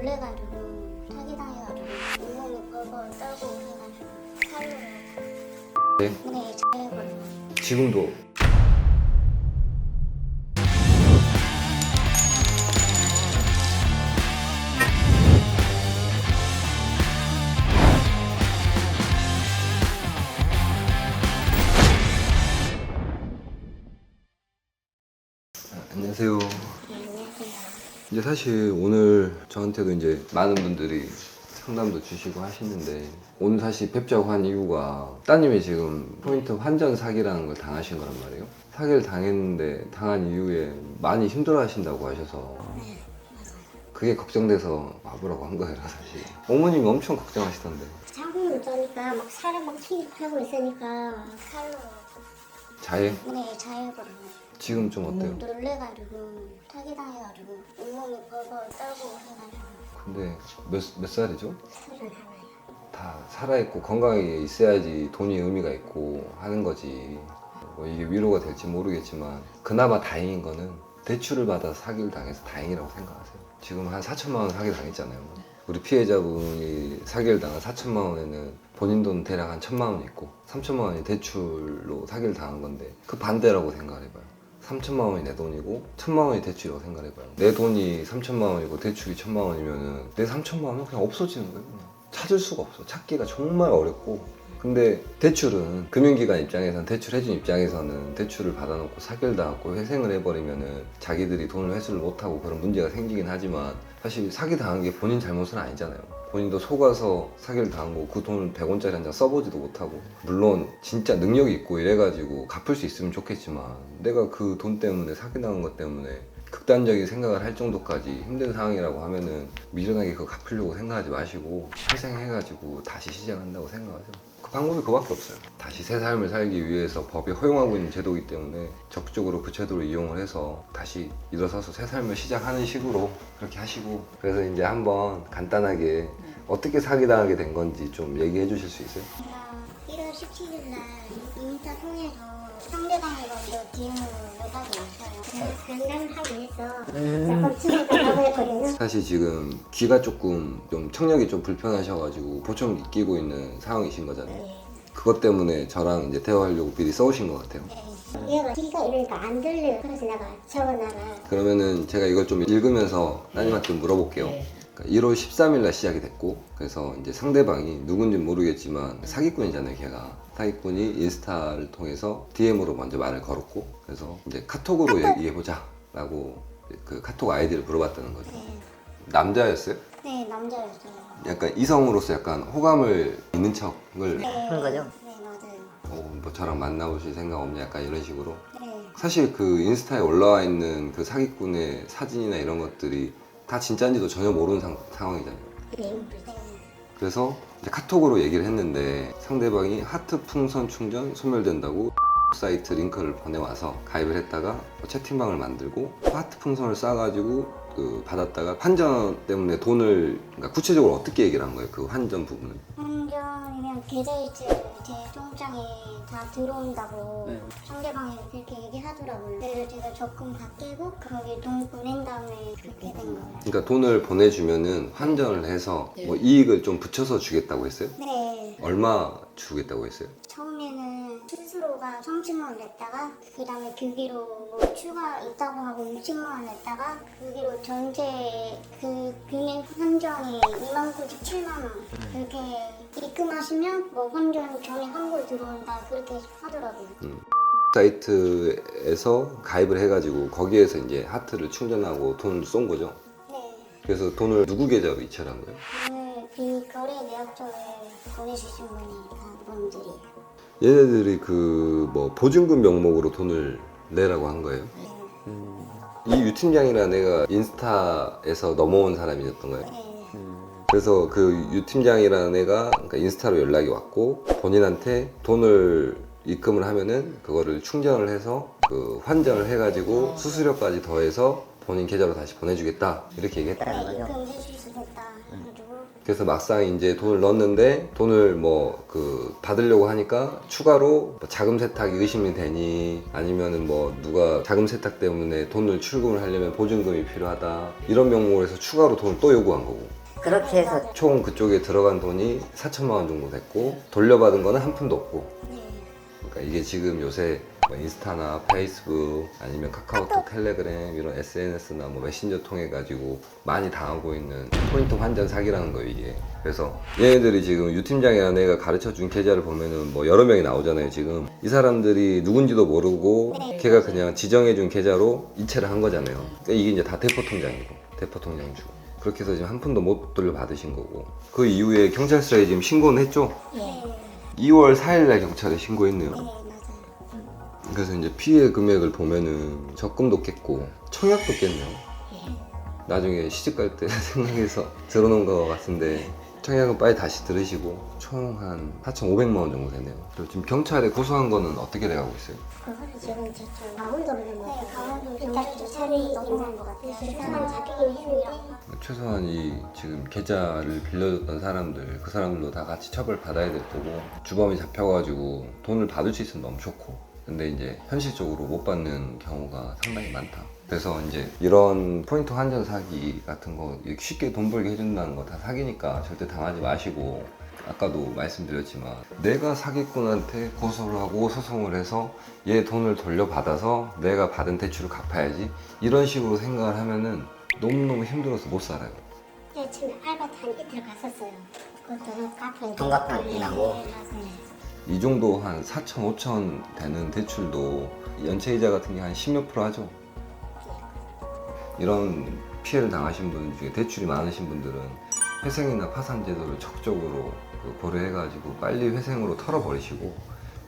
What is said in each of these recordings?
놀래가지고 사기당해가지고 온몸이 벌벌 떨고 해가지고 칼로 네? 네 자해버려요. 지금도 안녕하세요. 네, 안녕하세요. 이제 사실 오늘 저한테도 이제 많은 분들이 상담도 주시고 하시는데 오늘 사실 뵙자고 한 이유가 따님이 지금 포인트 환전 사기라는 걸 당하신 거란 말이에요. 사기를 당했는데 당한 이후에 많이 힘들어 하신다고 하셔서 네 맞아요. 그게 걱정돼서 와보라고 한 거예요 사실. 어머님이 엄청 걱정하시던데. 잠을 못 자니까 막 사람 막 취급하고 있으니까 칼로 자해? 네 자해버려요. 지금 좀 어때요? 놀래가지고 사기당해가지고 온몸이 벌벌 떨고 해가지고 근데 몇 살이죠? 소리를 하나요. 다 살아있고 건강하게 있어야지 돈이 의미가 있고 하는 거지. 뭐 이게 위로가 될지 모르겠지만 그나마 다행인 거는 대출을 받아 사기를 당해서 다행이라고 생각하세요. 지금 한 4천만 원 사기 당했잖아요. 우리 피해자분이 사기를 당한 4천만 원에는 본인 돈 대략 한 1천만 원 있고 3천만 원이 대출로 사기를 당한 건데 그 반대라고 생각을 해봐요. 3천만 원이 내 돈이고 1천만 원이 대출이라고 생각해봐요. 내 돈이 3천만 원이고 대출이 1천만 원이면은 내 3천만 원은 그냥 없어지는 거예요. 그냥 찾을 수가 없어. 찾기가 정말 어렵고. 근데 대출은 금융기관 입장에서는 대출해준 입장에서는 대출을 받아놓고 사기를 당하고 회생을 해버리면은 자기들이 돈을 회수를 못하고 그런 문제가 생기긴 하지만 사실 사기 당한 게 본인 잘못은 아니잖아요. 본인도 속아서 사기를 당한 거고 그 돈을 100원짜리 한 장 써보지도 못하고 물론 진짜 능력이 있고 이래가지고 갚을 수 있으면 좋겠지만 내가 그 돈 때문에 사기 당한 것 때문에 극단적인 생각을 할 정도까지 힘든 상황이라고 하면은 미련하게 그거 갚으려고 생각하지 마시고 회생해가지고 다시 시작한다고 생각하세요. 그 방법이 그밖에 없어요. 다시 새 삶을 살기 위해서 법이 허용하고 있는 제도이기 때문에 적극적으로 그 제도를 이용을 해서 다시 일어서서 새 삶을 시작하는 식으로 그렇게 하시고 그래서 이제 한번 간단하게 어떻게 사기당하게 된 건지 좀 얘기해 주실 수 있어요? 제가 1월 17일 날 인스타 통해서 상대방이 먼저 DM으로 연락이 왔어요. 그래서 상담을 하기 위해서 약간 집에 가라고 했거든요. 사실 지금 귀가 조금 좀 청력이 좀 불편하셔가지고 보청기 끼고 있는 상황이신 거잖아요. 네. 그것 때문에 저랑 이제 대화하려고 미리 써오신 것 같아요. 네. 얘가 귀가 이러니까 안 들려요. 그래서 내가 적어놔라. 그러면은 제가 이걸 좀 읽으면서 따님한테 좀 물어볼게요. 그러니까 1월 13일 날 시작이 됐고 그래서 이제 상대방이 누군지 모르겠지만 사기꾼이잖아요 걔가. 사기꾼이 인스타를 통해서 DM으로 먼저 말을 걸었고 그래서 이제 카톡으로 얘기해보자 라고 그 카톡 아이디를 물어봤다는 거죠. 네. 남자였어요? 네, 남자였어요. 약간 이성으로서 약간 호감을 있는 척을 네. 그런 거죠? 네, 맞아요. 뭐 저랑 만나보실 생각 없냐 약간 이런 식으로. 네. 사실 그 인스타에 올라와 있는 그 사기꾼의 사진이나 이런 것들이 다 진짜인지도 전혀 모르는 상황이잖아요. 네. 그래서 이제 카톡으로 얘기를 했는데 상대방이 하트 풍선 충전 소멸된다고 사이트 링크를 보내와서 가입을 했다가 채팅방을 만들고 하트 풍선을 쏴가지고 그 받았다가 환전 때문에 돈을 그러니까 구체적으로 어떻게 얘기를 한 거예요? 그 환전 부분을. 환전이면 계좌이체 제 통장에 다 들어온다고 상대방이 그렇게 얘기하더라고요. 그래서 제가 적금 다 깨고 거기 돈 보낸 다음에 그렇게 된 거예요. 그러니까 돈을 보내주면은 환전을 해서 뭐 이익을 좀 붙여서 주겠다고 했어요? 네. 얼마 주겠다고 했어요? 처음에는 스스로가 30만 원 냈다가 그 다음에 교기로 뭐 추가 있다고 하고 60만 원 냈다가 교기로 전체 그 금액 환전이 29,700만 원 그렇게 입금하시면 뭐 환전 전에 환불 들어온다 그렇게 하더라고요. 사이트에서 가입을 해가지고 거기에서 이제 하트를 충전하고 돈을 쏜 거죠. 네. 그래서 돈을 누구 계좌로 이체한 거예요? 오늘 그 거래 내역서를 보내주신 분이 다 분들이에요. 얘네들이 그 뭐 보증금 명목으로 돈을 내라고 한 거예요. 네. 이 유팀장이라는 애가 인스타에서 넘어온 사람이었던 거예요. 네. 그래서 그 유팀장이라는 애가 그러니까 인스타로 연락이 왔고 본인한테 돈을 입금을 하면은 그거를 충전을 해서 그 환전을 해가지고 수수료까지 더해서 본인 계좌로 다시 보내주겠다 이렇게 얘기했다는 거죠. 입금해 줄 수 있다. 그래가지고 그래서 막상 이제 돈을 넣었는데 돈을 뭐 그 받으려고 하니까 추가로 뭐 자금 세탁이 의심이 되니 아니면은 뭐 누가 자금 세탁 때문에 돈을 출금을 하려면 보증금이 필요하다 이런 명목으로 해서 추가로 돈을 또 요구한 거고 그렇게 해서 총 그쪽에 들어간 돈이 4천만 원 정도 됐고 돌려받은 거는 한 푼도 없고 네. 그러니까 이게 지금 요새 뭐 인스타나 페이스북 아니면 카카오톡, 텔레그램 이런 SNS나 뭐 메신저 통해 가지고 많이 당하고 있는 포인트 환전 사기라는 거예요 이게. 그래서 얘네들이 지금 유 팀장이라는 애가 가르쳐 준 계좌를 보면은 뭐 여러 명이 나오잖아요 지금. 이 사람들이 누군지도 모르고 네. 걔가 그냥 지정해 준 계좌로 이체를 한 거잖아요. 그러니까 이게 이제 다 대포 통장이고 대포 통장 주고 그렇게 해서 지금 한 푼도 못 돌려받으신 거고 그 이후에 경찰서에 지금 신고는 했죠. 네. 2월 4일날 경찰에 신고했네요. 네, 맞아요. 그래서 이제 피해 금액을 보면은 적금도 깼고 청약도 깼네요. 나중에 시집 갈 때 생각해서 들어놓은 것 같은데 청약은 빨리 다시 들으시고 총 한 4,500만 원 정도 되네요. 그리고 지금 경찰에 고소한 거는 어떻게 돼가고 있어요? 그거는 지금 저쪽 강원도로 네, 뭐 강원도 일단 경찰이 넘어간 것 같아요. 그 사람 잡히긴 했는데 최소한 이 지금 계좌를 빌려줬던 사람들 그 사람들도 다 같이 처벌 받아야 될 거고 주범이 잡혀가지고 돈을 받을 수 있으면 너무 좋고 근데 이제 현실적으로 못 받는 경우가 상당히 많다. 그래서 이제 이런 포인트 환전 사기 같은 거 쉽게 돈 벌게 해준다는 거 다 사기니까 절대 당하지 마시고 아까도 말씀드렸지만 내가 사기꾼한테 고소를 하고 소송을 해서 얘 돈을 돌려받아서 내가 받은 대출을 갚아야지 이런 식으로 생각을 하면은 너무너무 힘들어서 못 살아요. 네, 지금 알바도 한 이틀 갔었어요. 그것도 갚아야 돈 갚아야 되나고. 네, 맞아요. 이 정도 한 4천, 5천 되는 대출도 연체이자 같은 게 한 10몇 프로 하죠. 이런 피해를 당하신 분 중에 대출이 많으신 분들은 회생이나 파산 제도를 적극적으로 고려해가지고 빨리 회생으로 털어버리시고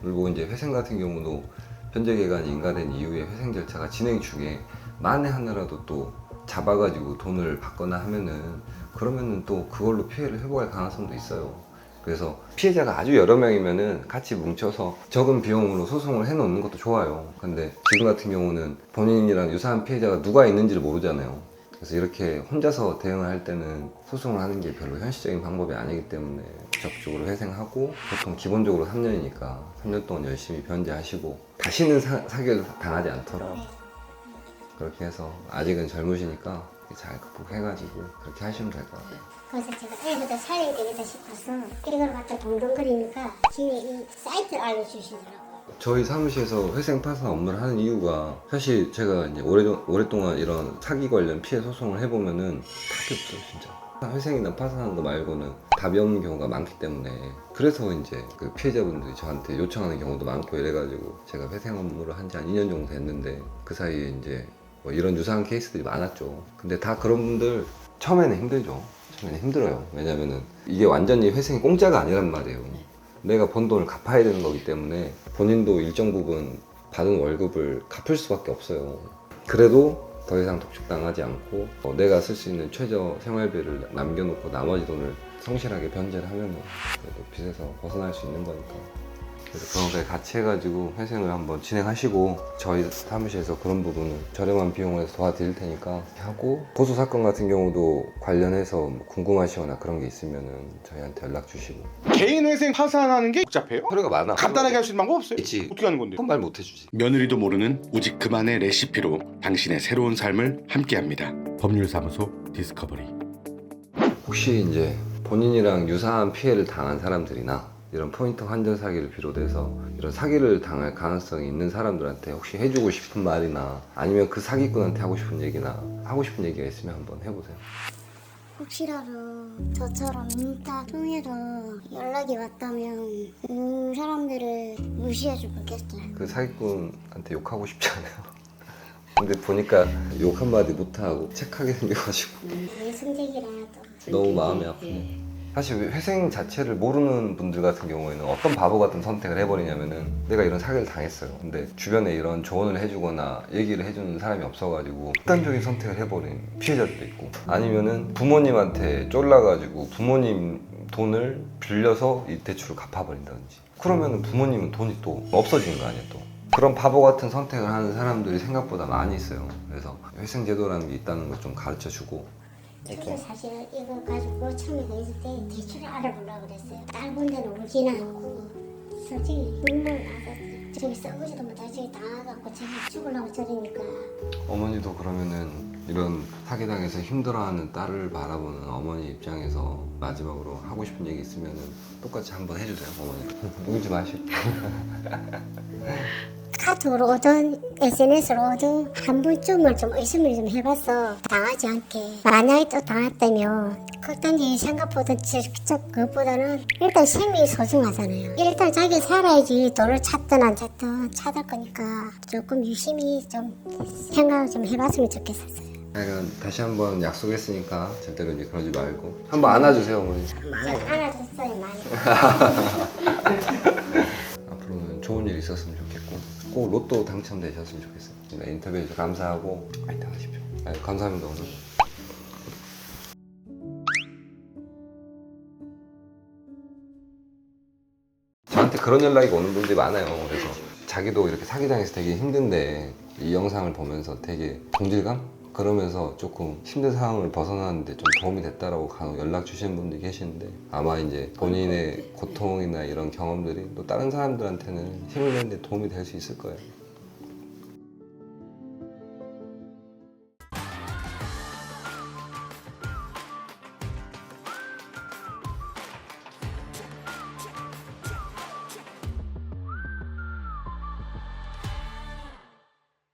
그리고 이제 회생 같은 경우도 변제 기간이 인가된 이후에 회생 절차가 진행 중에 만에 하나라도 또 잡아가지고 돈을 받거나 하면은 그러면은 또 그걸로 피해를 회복할 가능성도 있어요. 그래서 피해자가 아주 여러 명이면은 같이 뭉쳐서 적은 비용으로 소송을 해놓는 것도 좋아요. 근데 지금 같은 경우는 본인이랑 유사한 피해자가 누가 있는지를 모르잖아요. 그래서 이렇게 혼자서 대응을 할 때는 소송을 하는 게 별로 현실적인 방법이 아니기 때문에 적극적으로 회생하고 보통 기본적으로 3년이니까 3년 동안 열심히 변제하시고 다시는 사기를 당하지 않도록 그렇게 해서 아직은 젊으시니까 잘 극복해가지고 그렇게 하시면 될 것 같아요. 그래서 제가 애들도 살려야 되겠다 싶어서 이걸 갖다 동동거리니까 뒤에 이 사이트를 알려주시더라고요. 저희 사무실에서 회생 파산 업무를 하는 이유가 사실 제가 이제 오랫동안 이런 사기 관련 피해 소송을 해보면은 답이 없어요 진짜. 회생이나 파산하는 거 말고는 답이 없는 경우가 많기 때문에 그래서 이제 그 피해자분들이 저한테 요청하는 경우도 많고 이래가지고 제가 회생 업무를 한 지 한 2년 정도 됐는데 그 사이에 이제 뭐 이런 유사한 케이스들이 많았죠. 근데 다 그런 분들 처음에는 힘들죠. 처음에는 힘들어요. 왜냐면은 이게 완전히 회생이 공짜가 아니란 말이에요. 내가 번 돈을 갚아야 되는 거기 때문에 본인도 일정 부분 받은 월급을 갚을 수밖에 없어요. 그래도 더 이상 독촉당하지 않고 내가 쓸 수 있는 최저 생활비를 남겨놓고 나머지 돈을 성실하게 변제를 하면 그래도 빚에서 벗어날 수 있는 거니까. 그래서 그런 거 같이 해가지고 회생을 한번 진행하시고 저희 사무실에서 그런 부분은 저렴한 비용을 해서 도와드릴 테니까 하고 고소 사건 같은 경우도 관련해서 뭐 궁금하시거나 그런 게 있으면은 저희한테 연락 주시고. 개인 회생 파산하는 게 복잡해요? 서류가 많아. 간단하게 할 수 있는 방법 없어요? 있지. 어떻게 하는 건데? 그건 말 못해주지. 며느리도 모르는 오직 그만의 레시피로 당신의 새로운 삶을 함께합니다. 법률사무소 디스커버리. 혹시 이제 본인이랑 유사한 피해를 당한 사람들이나 이런 포인트 환전 사기를 비롯해서 이런 사기를 당할 가능성이 있는 사람들한테 혹시 해주고 싶은 말이나 아니면 그 사기꾼한테 하고 싶은 얘기나 하고 싶은 얘기가 있으면 한번 해보세요. 혹시라도 저처럼 인스타 통해서 연락이 왔다면 그 사람들을 무시해주고 겠어요. 그 사기꾼한테 욕하고 싶지 않아요. 근데 보니까 욕 한마디 못하고 책하게 생겨가지고 내 성적이라 또 너무 마음이 아프네. 사실 회생 자체를 모르는 분들 같은 경우에는 어떤 바보 같은 선택을 해버리냐면은 내가 이런 사기를 당했어요. 근데 주변에 이런 조언을 해주거나 얘기를 해주는 사람이 없어가지고 극단적인 선택을 해버린 피해자들도 있고 아니면은 부모님한테 쫄라가지고 부모님 돈을 빌려서 이 대출을 갚아버린다든지 그러면은 부모님은 돈이 또 없어지는 거 아니에요 또. 그런 바보 같은 선택을 하는 사람들이 생각보다 많이 있어요. 그래서 회생제도라는 게 있다는 걸 좀 가르쳐주고 저도 사실 이거 가지고 처음에 그 있을 때 대출을 알아보려고 그랬어요. 딸 본 데는 오지는 않고 솔직히 눈물 나서 저기 써보지도 못하고 저기 당해갖고 제가 죽으려고 저러니까 어머니도 그러면은 이런 사기당해서 힘들어하는 딸을 바라보는 어머니 입장에서 마지막으로 하고 싶은 얘기 있으면은 똑같이 한번 해주세요, 어머니. 울지 마시고. 카톡으로 오든 SNS로 오든 한 번쯤은 좀 의심을 좀 해봤어. 당하지 않게. 만약에 또 당했다면 극단적인 생각보다 그것보다는 일단 생명이 소중하잖아요. 일단 자기 살아야지 돈을 찾든 안 찾든 찾을 거니까 조금 유심히 좀 생각을 좀 해봤으면 좋겠었어요. 그러니까 다시 한번 약속했으니까 절대로 이제 그러지 말고 한번 안아주세요, 어머니. 안아줬어요 많이. 앞으로는 좋은 일 있었으면 좋겠고 꼭 로또 당첨되셨으면 좋겠어요. 인터뷰 해주셔서 감사하고 파이팅 하십시오. 감사합니다, 오늘. 저한테 그런 연락이 오는 분들이 많아요. 그래서 자기도 이렇게 사기당해서 되게 힘든데 이 영상을 보면서 되게 동질감? 그러면서 조금 힘든 상황을 벗어나는데 좀 도움이 됐다라고 간혹 연락 주시는 분들이 계시는데 아마 이제 본인의 고통이나 이런 경험들이 또 다른 사람들한테는 힘을 내는 데 도움이 될 수 있을 거예요.